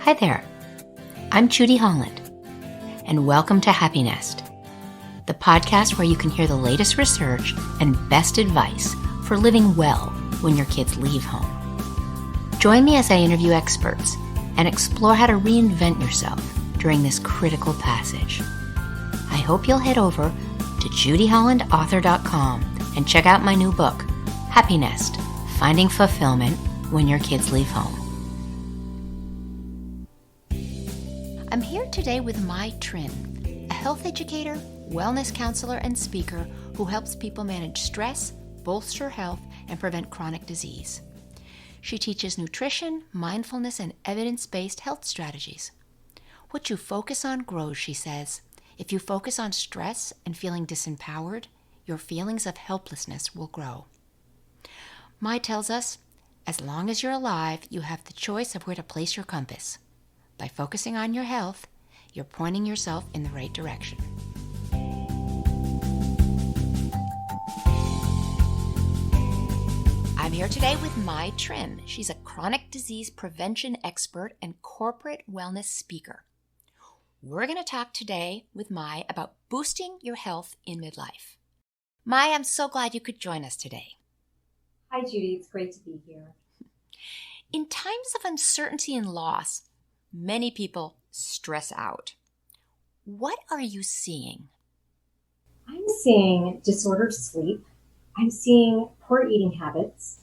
Hi there, I'm Judy Holland, and welcome to Happy Nest, the podcast where you can hear the latest research and best advice for living well when your kids leave home. Join me as I interview experts and explore how to reinvent yourself during this critical passage. I hope you'll head over to judyhollandauthor.com and check out my new book, Happy Nest, Finding Fulfillment When Your Kids Leave Home. I'm here today with Mai Trin, a health educator, wellness counselor, and speaker who helps people manage stress, bolster health, and prevent chronic disease. She teaches nutrition, mindfulness, and evidence-based health strategies. What you focus on grows, she says. If you focus on stress and feeling disempowered, your feelings of helplessness will grow. Mai tells us, as long as you're alive, you have the choice of where to place your compass. By focusing on your health, you're pointing yourself in the right direction. I'm here today with Mai Trin. She's a chronic disease prevention expert and corporate wellness speaker. We're going to talk today with Mai about boosting your health in midlife. Mai, I'm so glad you could join us today. Hi, Judy. It's great to be here. In times of uncertainty and loss, many people stress out. What are you seeing? I'm seeing disordered sleep. I'm seeing poor eating habits,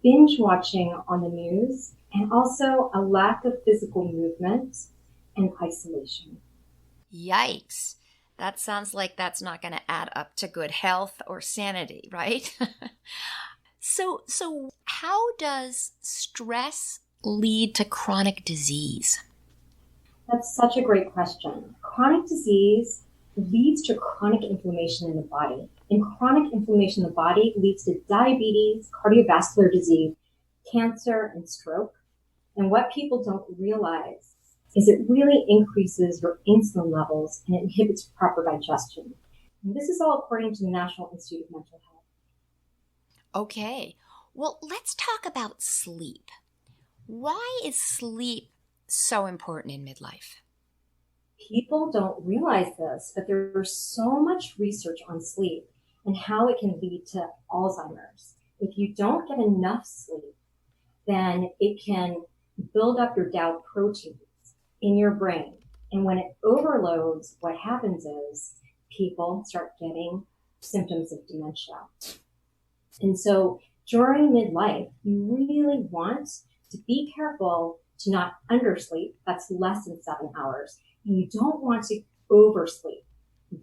binge watching on the news, and also a lack of physical movement and isolation. Yikes. That sounds like that's not going to add up to good health or sanity, right? So how does stress lead to chronic disease? That's such a great question. Chronic disease leads to chronic inflammation in the body. And chronic inflammation in the body leads to diabetes, cardiovascular disease, cancer, and stroke. And what people don't realize is it really increases your insulin levels and it inhibits proper digestion. And this is all according to the National Institute of Mental Health. Okay, well, let's talk about sleep. Why is sleep so important in midlife? People don't realize this, but there's so much research on sleep and how it can lead to Alzheimer's. If you don't get enough sleep, then it can build up your Dow proteins in your brain. And when it overloads, what happens is people start getting symptoms of dementia. And so during midlife, you really want to be careful to not undersleep. That's less than 7 hours. And you don't want to oversleep.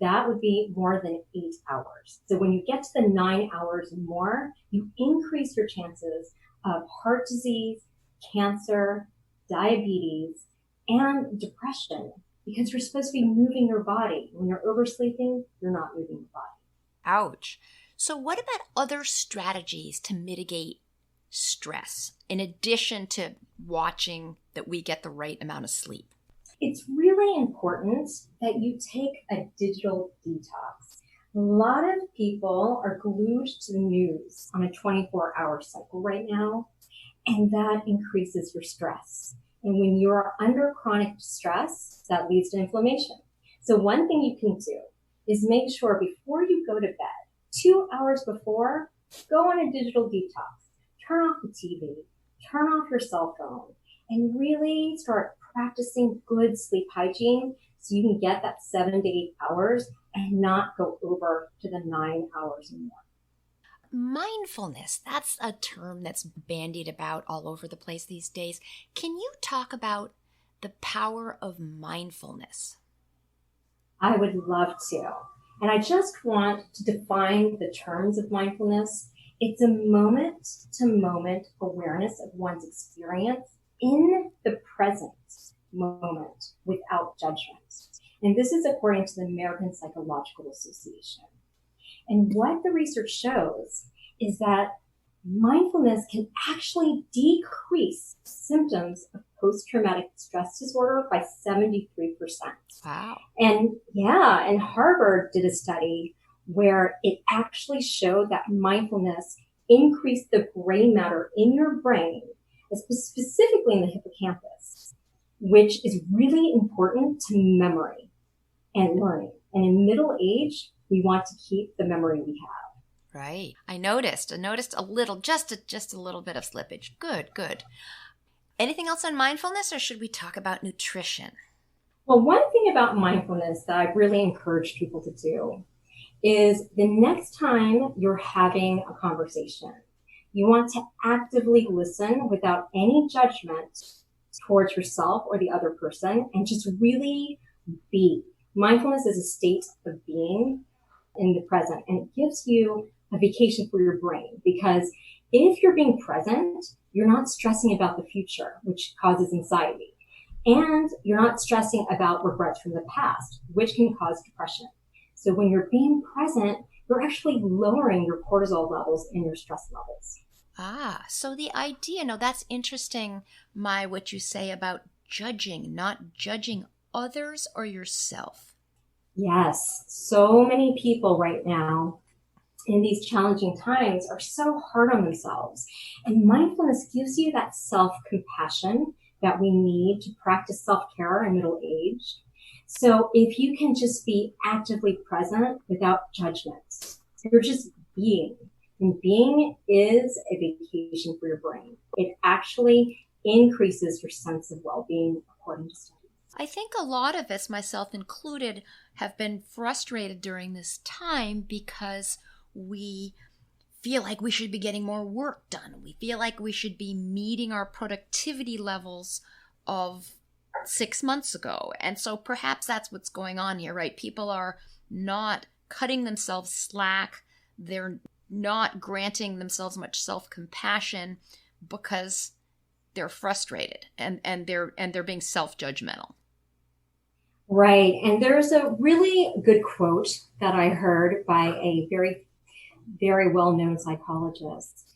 That would be more than 8 hours. So when you get to the 9 hours and more, you increase your chances of heart disease, cancer, diabetes, and depression because you're supposed to be moving your body. When you're oversleeping, you're not moving your body. Ouch. So what about other strategies to mitigate stress in addition to watching that we get the right amount of sleep? It's really important that you take a digital detox. A lot of people are glued to the news on a 24-hour cycle right now, and that increases your stress. And when you're under chronic stress, that leads to inflammation. So one thing you can do is make sure before you go to bed, 2 hours before, go on a digital detox. Turn off the TV, turn off your cell phone, and really start practicing good sleep hygiene so you can get that 7 to 8 hours and not go over to the 9 hours and more. Mindfulness, that's a term that's bandied about all over the place these days. Can you talk about the power of mindfulness? I would love to. And I just want to define the terms of mindfulness. It's a moment-to-moment awareness of one's experience in the present moment without judgment. And this is according to the American Psychological Association. And what the research shows is that mindfulness can actually decrease symptoms of post-traumatic stress disorder by 73%. Wow. And Harvard did a study where it actually showed that mindfulness increased the gray matter in your brain, specifically in the hippocampus, which is really important to memory and learning. And in middle age, we want to keep the memory we have. Right. I noticed a little, just a little bit of slippage. Good, good. Anything else on mindfulness, or should we talk about nutrition? Well, one thing about mindfulness that I really encourage people to do is the next time you're having a conversation, you want to actively listen without any judgment towards yourself or the other person, and just really be. Mindfulness is a state of being in the present, and it gives you a vacation for your brain, because if you're being present, you're not stressing about the future, which causes anxiety. And you're not stressing about regrets from the past, which can cause depression. So when you're being present, you're actually lowering your cortisol levels and your stress levels. Ah, so the idea, no, that's interesting, what you say about judging, not judging others or yourself. Yes, so many people right now in these challenging times are so hard on themselves. And mindfulness gives you that self-compassion that we need to practice self-care in middle age. So if you can just be actively present without judgment, you're just being. And being is a vacation for your brain. It actually increases your sense of well-being, according to studies. I think a lot of us, myself included, have been frustrated during this time because we feel like we should be getting more work done. We feel like we should be meeting our productivity levels of 6 months ago. And so perhaps that's what's going on here, right? People are not cutting themselves slack. They're not granting themselves much self-compassion because they're frustrated and they're being self-judgmental. Right. And there's a really good quote that I heard by a very, very well-known psychologist.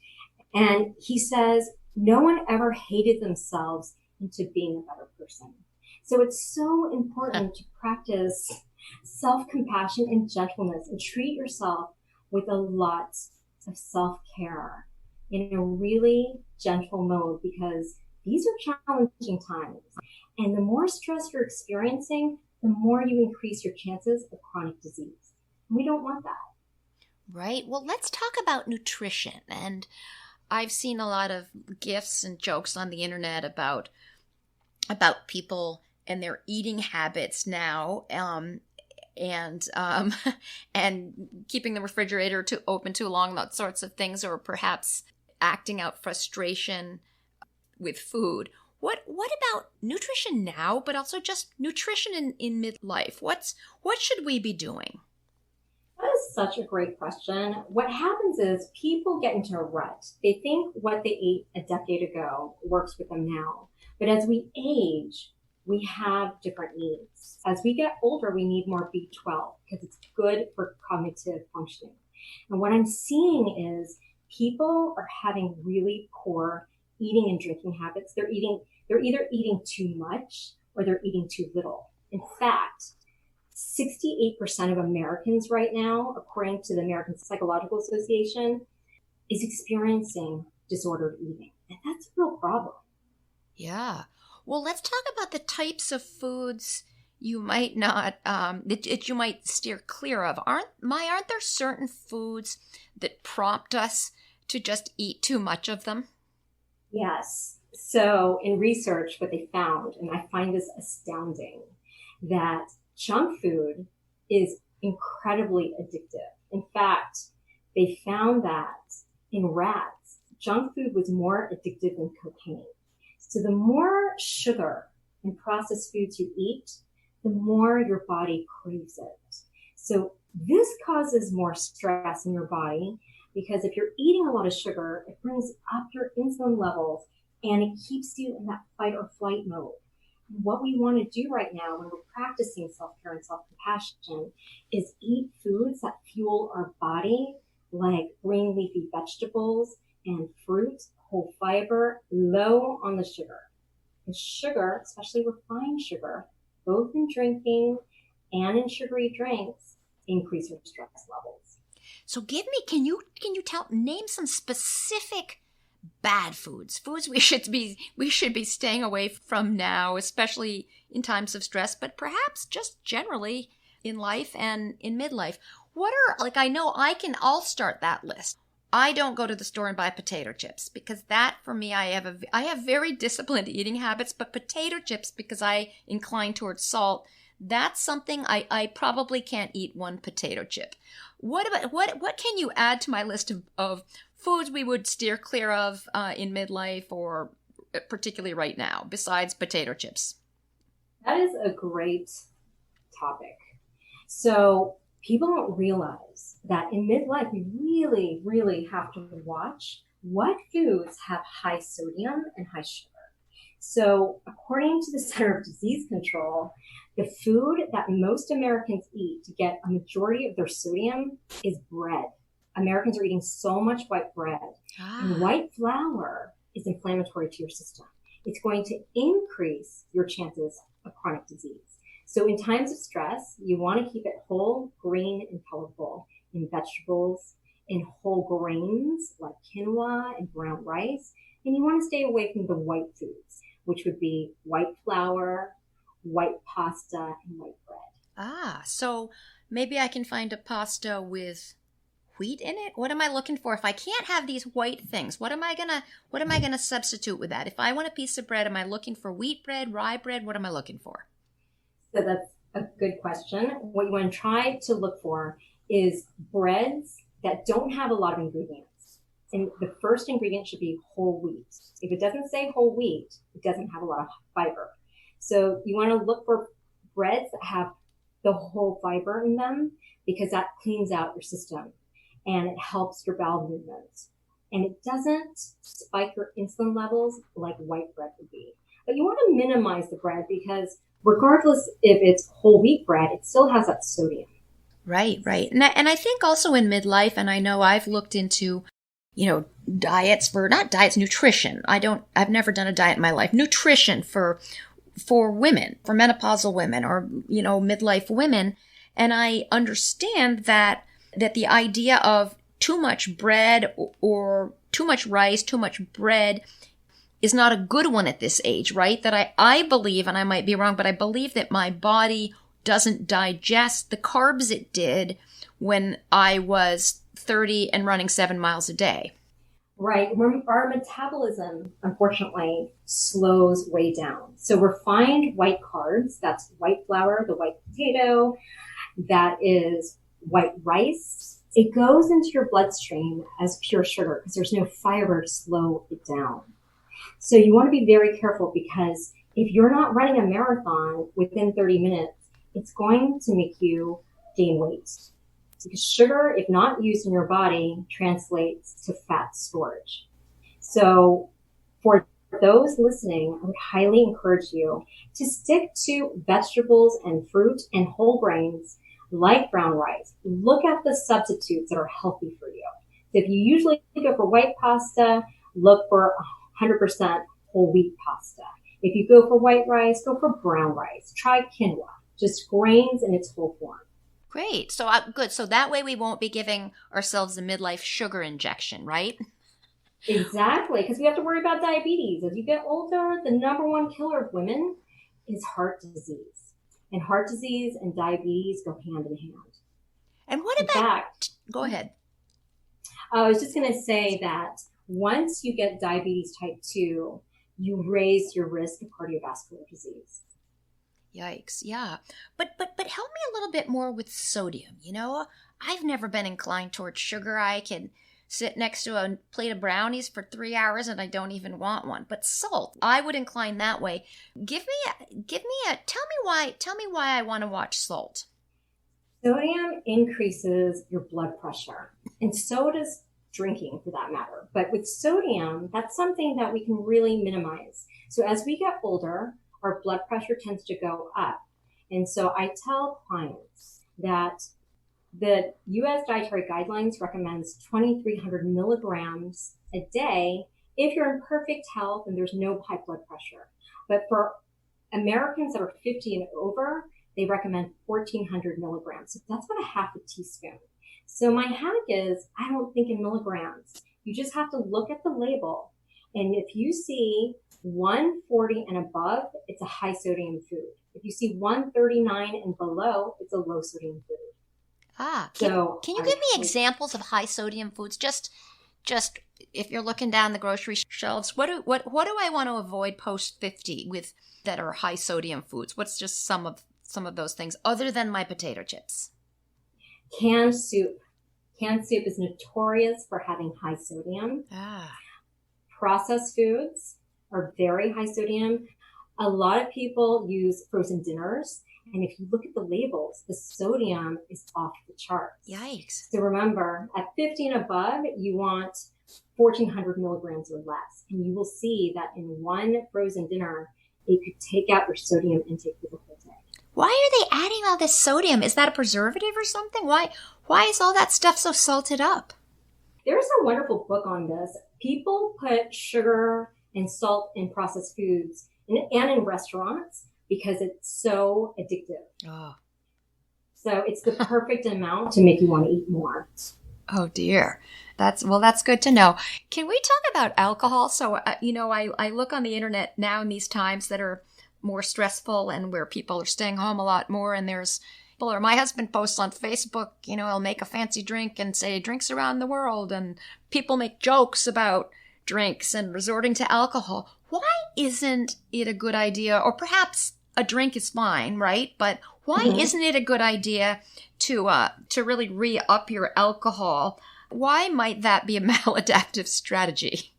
And he says, no one ever hated themselves into being a better person. So it's so important to practice self-compassion and gentleness and treat yourself with a lot of self-care in a really gentle mode, because these are challenging times. And the more stress you're experiencing, the more you increase your chances of chronic disease. And we don't want that. Right. Well, let's talk about nutrition. And I've seen a lot of gifs and jokes on the internet about people and their eating habits now, and and keeping the refrigerator open too long, that sorts of things, or perhaps acting out frustration with food. What about nutrition now, but also just nutrition in midlife? What should we be doing? That is such a great question. What happens is people get into a rut. They think what they ate a decade ago works with them now. But as we age, we have different needs. As we get older, we need more B12 because it's good for cognitive functioning. And what I'm seeing is people are having really poor eating and drinking habits. They're either eating too much or they're eating too little. In fact, 68% of Americans right now, according to the American Psychological Association, is experiencing disordered eating. And that's a real problem. Yeah. Well, let's talk about the types of foods you might not, that you might steer clear of. Aren't there certain foods that prompt us to just eat too much of them? Yes. So in research, what they found, and I find this astounding, that junk food is incredibly addictive. In fact, they found that in rats, junk food was more addictive than cocaine. So the more sugar and processed foods you eat, the more your body craves it. So this causes more stress in your body, because if you're eating a lot of sugar, it brings up your insulin levels and it keeps you in that fight or flight mode. What we want to do right now when we're practicing self-care and self-compassion is eat foods that fuel our body, like green leafy vegetables and fruit, whole fiber, low on the sugar. And sugar, especially refined sugar, both in drinking and in sugary drinks, increase your stress levels. So can you name some specific bad foods we should be staying away from now, especially in times of stress, but perhaps just generally in life and in midlife? What are, like, I know I'll start that list. I don't go to the store and buy potato chips because that, for me, I have very disciplined eating habits, but potato chips, because I incline towards salt, that's something I probably can't eat one potato chip. What can you add to my list of foods we would steer clear of in midlife, or particularly right now, besides potato chips? That is a great topic. So people don't realize that in midlife, you really, really have to watch what foods have high sodium and high sugar. So according to the Center of Disease Control, the food that most Americans eat to get a majority of their sodium is bread. Americans are eating so much white bread. And white flour is inflammatory to your system. It's going to increase your chances of chronic disease. So in times of stress, you want to keep it whole, green, and colorful in vegetables, in whole grains like quinoa and brown rice. And you want to stay away from the white foods, which would be white flour, white pasta, and white bread. So maybe I can find a pasta with wheat in it? What am I looking for? If I can't have these white things, what am I gonna substitute with that? If I want a piece of bread, am I looking for wheat bread, rye bread? What am I looking for? So that's a good question. What you want to try to look for is breads that don't have a lot of ingredients. And the first ingredient should be whole wheat. If it doesn't say whole wheat, it doesn't have a lot of fiber. So you want to look for breads that have the whole fiber in them, because that cleans out your system and it helps your bowel movements. And it doesn't spike your insulin levels like white bread would be. But you want to minimize the bread, because regardless if it's whole wheat bread, it still has that sodium. Right. And I think also in midlife, and I know I've looked into, diets not diets, nutrition. I've never done a diet in my life. Nutrition for women, for menopausal women, or, midlife women. And I understand that the idea of too much bread or too much rice, too much bread is not a good one at this age, right? That I believe, and I might be wrong, but I believe that my body doesn't digest the carbs it did when I was 30 and running 7 miles a day. Right. Our metabolism, unfortunately, slows way down. So refined white carbs, that's white flour, the white potato, that is white rice. It goes into your bloodstream as pure sugar because there's no fiber to slow it down. So you want to be very careful, because if you're not running a marathon within 30 minutes, it's going to make you gain weight. Because sugar, if not used in your body, translates to fat storage. So for those listening, I would highly encourage you to stick to vegetables and fruit and whole grains like brown rice. Look at the substitutes that are healthy for you. So if you usually go for white pasta, look for 100% whole wheat pasta. If you go for white rice, go for brown rice. Try quinoa, just grains in its whole form. Great. So good. So that way we won't be giving ourselves a midlife sugar injection, right? Exactly, because we have to worry about diabetes. As you get older, the number one killer of women is heart disease. And heart disease and diabetes go hand in hand. And what about... Go ahead. I was just going to say that once you get diabetes type 2, you raise your risk of cardiovascular disease. Yikes, yeah. But help me a little bit more with sodium. I've never been inclined towards sugar. I can sit next to a plate of brownies for 3 hours and I don't even want one. But salt, I would incline that way. Tell me why I want to watch salt. Sodium increases your blood pressure, and so does drinking for that matter. But with sodium, that's something that we can really minimize. So as we get older, our blood pressure tends to go up. And so I tell clients that the U.S. Dietary Guidelines recommends 2,300 milligrams a day if you're in perfect health and there's no high blood pressure. But for Americans that are 50 and over, they recommend 1,400 milligrams. So that's about a half a teaspoon. So my hack is, I don't think in milligrams. You just have to look at the label And if you see 140 and above, it's a high sodium food. If you see 139 and below, it's a low sodium food. Can you give me examples of high sodium foods? Just if you're looking down the grocery shelves, what do I want to avoid post 50 with that are high sodium foods? What's just some of those things other than my potato chips? Canned soup. Canned soup is notorious for having high sodium. Processed foods are very high sodium. A lot of people use frozen dinners. And if you look at the labels, the sodium is off the charts. Yikes. So remember, at 50 and above, you want 1,400 milligrams or less. And you will see that in one frozen dinner, it could take out your sodium intake for the whole day. Why are they adding all this sodium? Is that a preservative or something? Why is all that stuff so salted up? There's a wonderful book on this. People put sugar and salt in processed foods and in restaurants because it's so addictive. Oh. So it's the perfect amount to make you want to eat more. Oh dear. That's good to know. Can we talk about alcohol? So, I look on the internet now in these times that are more stressful and where people are staying home a lot more, and my husband posts on Facebook, he'll make a fancy drink and say drinks around the world, and people make jokes about drinks and resorting to alcohol. Why isn't it a good idea, or perhaps a drink is fine, right? But why isn't it a good idea to really re-up your alcohol? Why might that be a maladaptive strategy?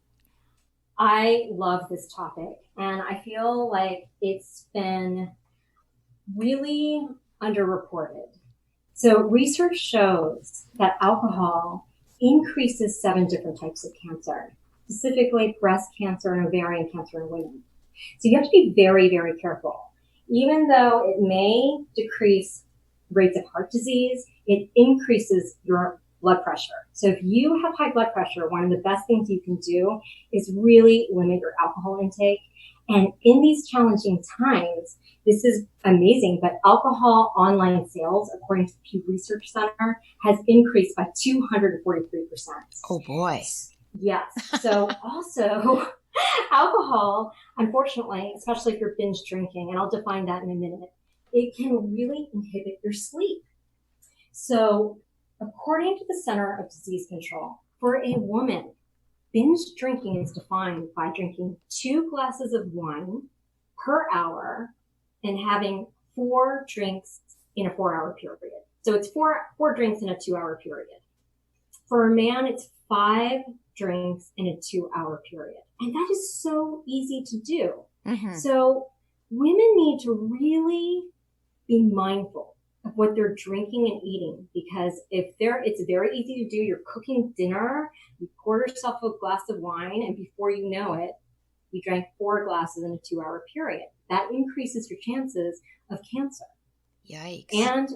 I love this topic, and I feel like it's been really underreported. So research shows that alcohol increases 7 different types of cancer, specifically breast cancer and ovarian cancer in women. So you have to be very, very careful. Even though it may decrease rates of heart disease, it increases your blood pressure. So if you have high blood pressure, one of the best things you can do is really limit your alcohol intake. And in these challenging times, this is amazing, but alcohol online sales, according to the Pew Research Center, has increased by 243%. Oh boy. Yes. So also alcohol, unfortunately, especially if you're binge drinking, and I'll define that in a minute, it can really inhibit your sleep. So according to the Center of Disease Control, for a woman, binge drinking is defined by drinking 2 glasses of wine per hour and having 4 drinks in a 4-hour period. So it's four drinks in a 2-hour period. For a man, it's 5 drinks in a 2-hour period. And that is so easy to do. Mm-hmm. So women need to really be mindful of what they're drinking and eating, because it's very easy to do. You're cooking dinner, you pour yourself a glass of wine, and before you know it, you drank 4 glasses in a 2-hour period. That increases your chances of cancer. Yikes. And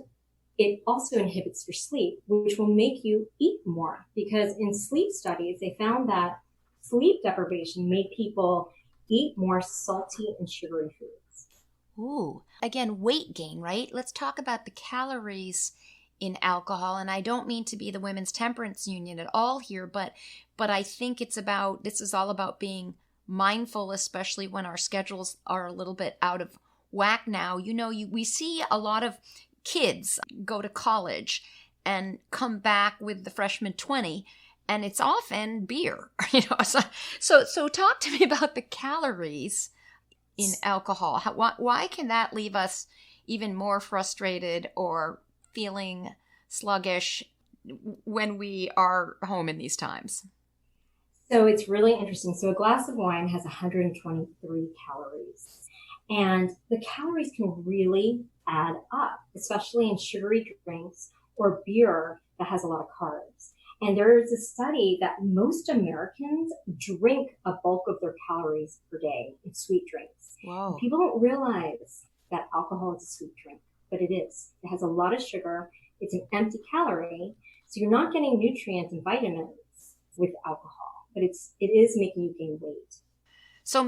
it also inhibits your sleep, which will make you eat more, because in sleep studies, they found that sleep deprivation made people eat more salty and sugary foods. Ooh, again, weight gain, right? Let's talk about the calories in alcohol. And I don't mean to be the Women's Temperance Union at all here, but I think this is all about being mindful, especially when our schedules are a little bit out of whack now. We see a lot of kids go to college and come back with the freshman 20, and it's often beer. So talk to me about the calories in alcohol. Why can that leave us even more frustrated or feeling sluggish when we are home in these times? So it's really interesting. So a glass of wine has 123 calories, and the calories can really add up, especially in sugary drinks or beer that has a lot of carbs. And there is a study that most Americans drink a bulk of their calories per day in sweet drinks. Wow. People don't realize that alcohol is a sweet drink, but it is. It has a lot of sugar. It's an empty calorie. So you're not getting nutrients and vitamins with alcohol, but it is making you gain weight. So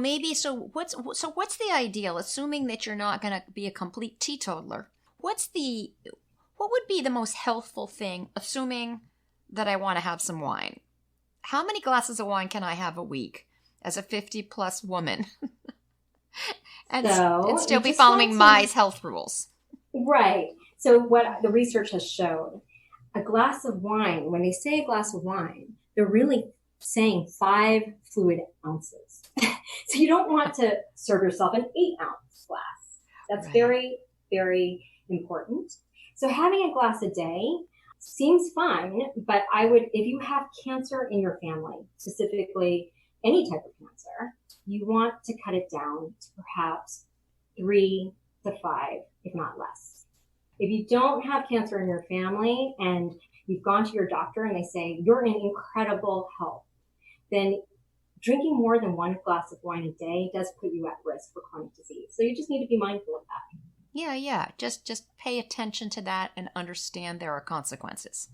what's the ideal, assuming that you're not going to be a complete teetotaler? What would be the most healthful thing, assuming that I want to have some wine? How many glasses of wine can I have a week? as a 50 plus woman and So still you be just want following to, my health rules. right. So what the research has showed, a glass of wine, when they say a glass of wine, they're really saying 5 fluid ounces. So you don't want to serve yourself an 8-ounce glass. That's Right. very, very important. So having a glass a day seems fine, but I would, if you have cancer in your family, specifically any type of cancer, you want to cut it down to perhaps 3 to 5, if not less. If you don't have cancer in your family and you've gone to your doctor and they say you're in incredible health, then drinking more than 1 glass of wine a day does put you at risk for chronic disease. So you just need to be mindful of that. Yeah. Just pay attention to that and understand there are consequences.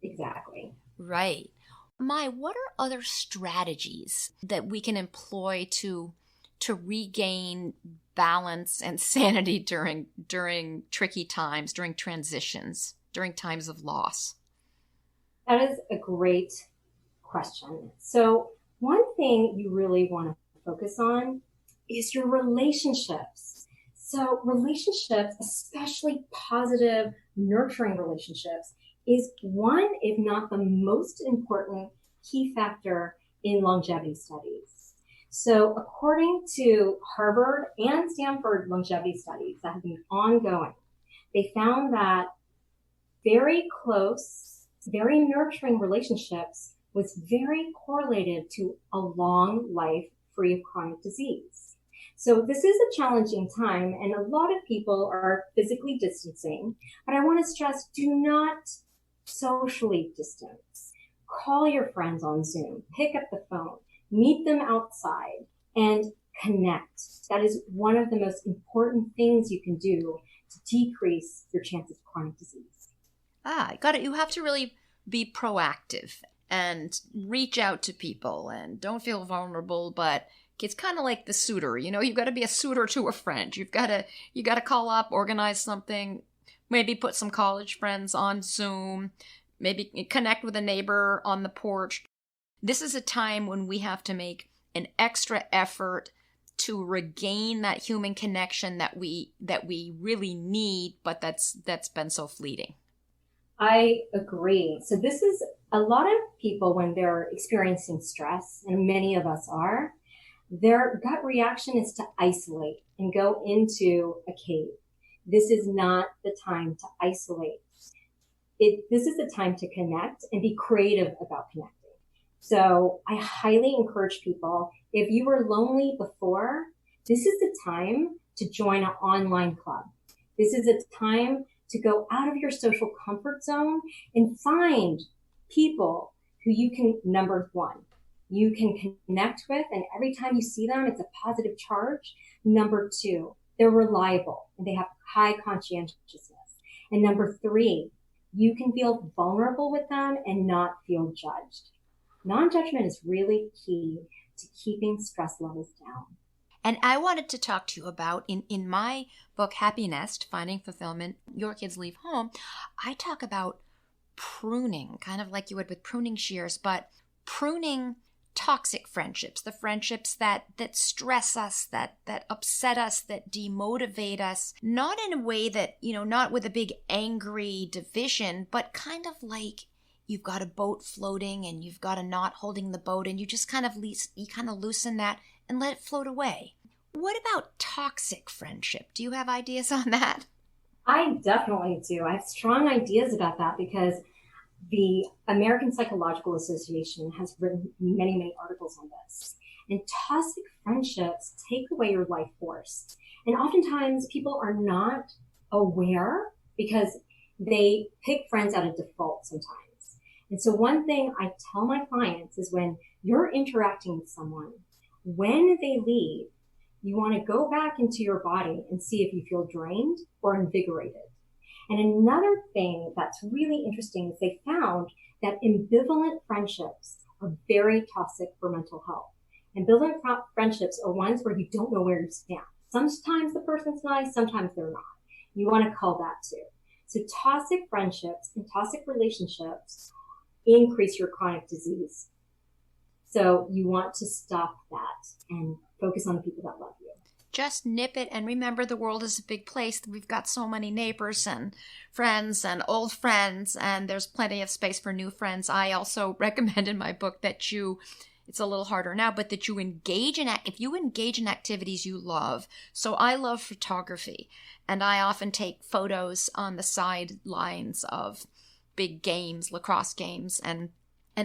Exactly. Right. What are other strategies that we can employ to regain balance and sanity during tricky times, during transitions, during times of loss? That is a great question. So one thing you really want to focus on is your relationships. So relationships, especially positive, nurturing relationships, is one, if not the most important key factor in longevity studies. So according to Harvard and Stanford longevity studies that have been ongoing, they found that very close, very nurturing relationships was very correlated to a long life free of chronic disease. So this is a challenging time, and a lot of people are physically distancing, but I want to stress, do not socially distance. Call your friends on Zoom, pick up the phone, meet them outside, and connect. That is one of the most important things you can do to decrease your chances of chronic disease. Got it. You have to really be proactive and reach out to people and don't feel vulnerable, but it's kind of like the suitor, you've got to be a suitor to a friend. You got to call up, organize something, maybe put some college friends on Zoom, maybe connect with a neighbor on the porch. This is a time when we have to make an extra effort to regain that human connection that we really need, but that's been so fleeting. I agree. So this is a lot of people when they're experiencing stress, and many of us are, their gut reaction is to isolate and go into a cave. This is not the time to isolate. This is the time to connect and be creative about connecting. So I highly encourage people, if you were lonely before, this is the time to join an online club. This is a time to go out of your social comfort zone and find people who you can, number one, you can connect with, and every time you see them, it's a positive charge. Number two, they're reliable and they have high conscientiousness. And number three, you can feel vulnerable with them and not feel judged. Non-judgment is really key to keeping stress levels down. And I wanted to talk to you about, in my book, Happy Nest, Finding Fulfillment, Your Kids Leave Home, I talk about pruning, kind of like you would with pruning shears, but pruning toxic friendships, the friendships that stress us, that upset us, that demotivate us, not in a way that, not with a big angry division, but kind of like you've got a boat floating and you've got a knot holding the boat and you just kind of loosen that and let it float away. What about toxic friendship? Do you have ideas on that? I definitely do. I have strong ideas about that because the American Psychological Association has written many, many articles on this. And toxic friendships take away your life force. And oftentimes people are not aware because they pick friends out of default sometimes. And so one thing I tell my clients is when you're interacting with someone, when they leave, you want to go back into your body and see if you feel drained or invigorated. And another thing that's really interesting is they found that ambivalent friendships are very toxic for mental health. Ambivalent friendships are ones where you don't know where you stand. Sometimes the person's nice, sometimes they're not. You want to call that too. So toxic friendships and toxic relationships increase your chronic disease So you want to stop that and focus on the people that love you. Just nip it, and remember, the world is a big place. We've got so many neighbors and friends and old friends, and there's plenty of space for new friends. I also recommend in my book that it's a little harder now, but that you engage in, if you engage in activities you love. So I love photography, and I often take photos on the sidelines of big games, lacrosse games, and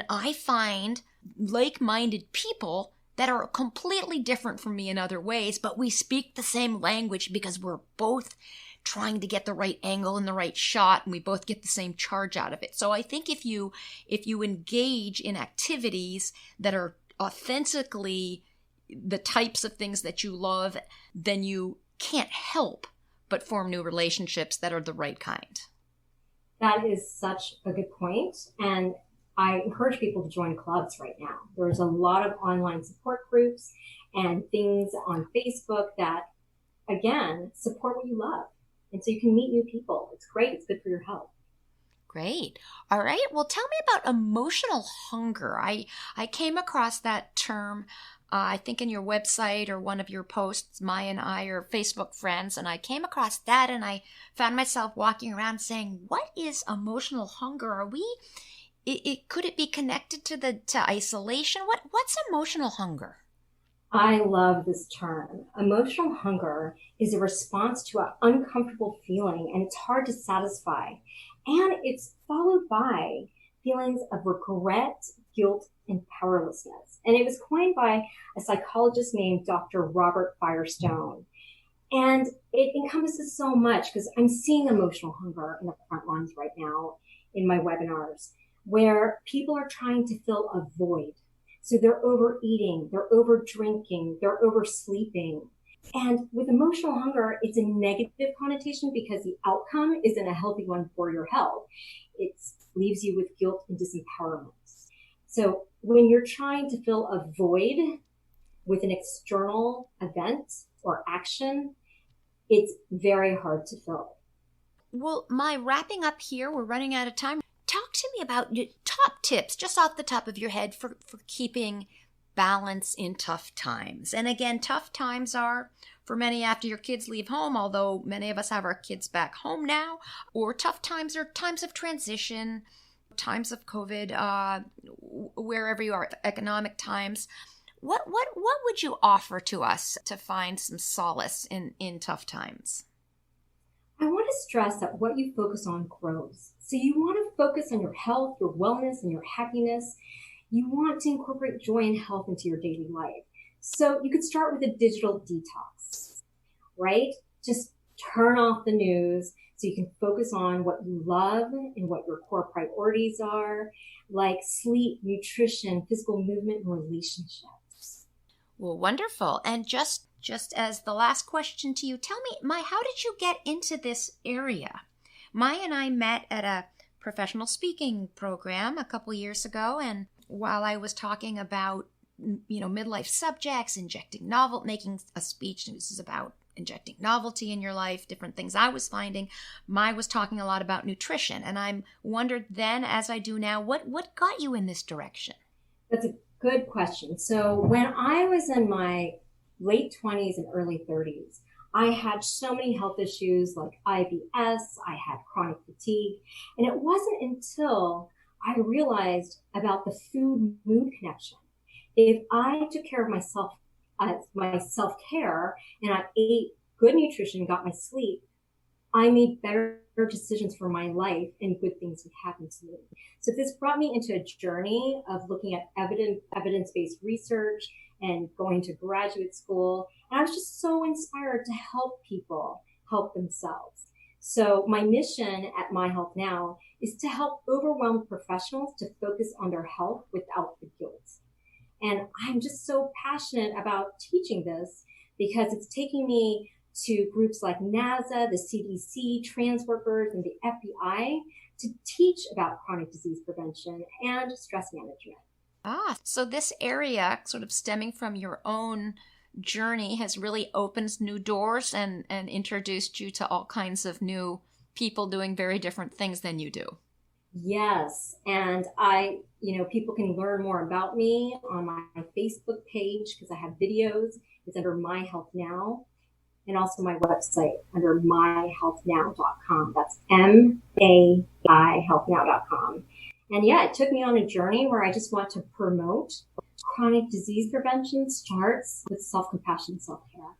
I find like-minded people that are completely different from me in other ways, but we speak the same language because we're both trying to get the right angle and the right shot, and we both get the same charge out of it. So I think if you engage in activities that are authentically the types of things that you love, then you can't help but form new relationships that are the right kind. That is such a good point. And I encourage people to join clubs right now. There's a lot of online support groups and things on Facebook that, again, support what you love. And so you can meet new people. It's great. It's good for your health. Great. All right. Well, tell me about emotional hunger. I came across that term, I think in your website or one of your posts. Maya and I are Facebook friends, and I came across that, and I found myself walking around saying, what is emotional hunger? Could it be connected to isolation? What's emotional hunger? I love this term. Emotional hunger is a response to an uncomfortable feeling, and it's hard to satisfy. And it's followed by feelings of regret, guilt, and powerlessness. And it was coined by a psychologist named Dr. Robert Firestone. And it encompasses so much, because I'm seeing emotional hunger in the front lines right now in my webinars, where people are trying to fill a void. So they're overeating, they're over drinking, they're oversleeping. And with emotional hunger, it's a negative connotation because the outcome isn't a healthy one for your health. It leaves you with guilt and disempowerment. So when you're trying to fill a void with an external event or action, it's very hard to fill. Well, my wrapping up here, we're running out of time. Talk to me about your top tips, just off the top of your head, for keeping balance in tough times. And again, tough times are for many after your kids leave home, although many of us have our kids back home now, or tough times are times of transition, times of COVID, wherever you are, economic times. What would you offer to us to find some solace in tough times? I want to stress that what you focus on grows. So you want to focus on your health, your wellness, and your happiness. You want to incorporate joy and health into your daily life. So you could start with a digital detox, right? Just turn off the news so you can focus on what you love and what your core priorities are, like sleep, nutrition, physical movement, and relationships. Well, wonderful. And just as the last question to you, tell me, Mai, how did you get into this area? Mai and I met at a professional speaking program a couple years ago, and while I was talking about, midlife subjects, making a speech, this is about injecting novelty in your life, different things I was finding, Mai was talking a lot about nutrition, and I wondered then, as I do now, what got you in this direction? That's a good question. So when I was in my late 20s and early 30s, I had so many health issues like IBS, I had chronic fatigue, and it wasn't until I realized about the food-mood connection. If I took care of myself, my self-care, and I ate good nutrition, got my sleep, I made better decisions for my life and good things would happen to me. So this brought me into a journey of looking at evidence-based research and going to graduate school. And I was just so inspired to help people help themselves. So my mission at My Health Now is to help overwhelmed professionals to focus on their health without the guilt. And I'm just so passionate about teaching this because it's taking me to groups like NASA, the CDC, trans workers, and the FBI to teach about chronic disease prevention and stress management. So this area, sort of stemming from your own journey, has really opened new doors and introduced you to all kinds of new people doing very different things than you do. Yes. And people can learn more about me on my Facebook page because I have videos. It's under My Health Now, and also my website under myhealthnow.com. That's MAI healthnow.com. And yeah, it took me on a journey where I just want to promote chronic disease prevention starts with self-compassion and self-care.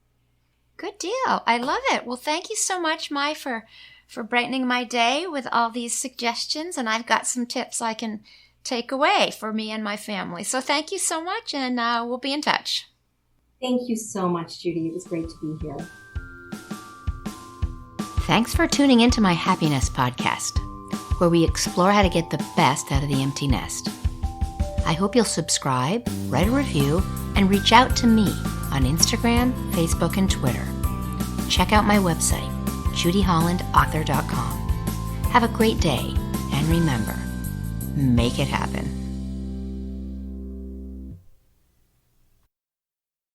Good deal. I love it. Well, thank you so much, Mai, for brightening my day with all these suggestions. And I've got some tips I can take away for me and my family. So thank you so much, and we'll be in touch. Thank you so much, Judy. It was great to be here. Thanks for tuning into my Happiness Podcast, where we explore how to get the best out of the empty nest. I hope you'll subscribe, write a review, and reach out to me on Instagram, Facebook, and Twitter. Check out my website, judyhollandauthor.com. Have a great day, and remember, make it happen.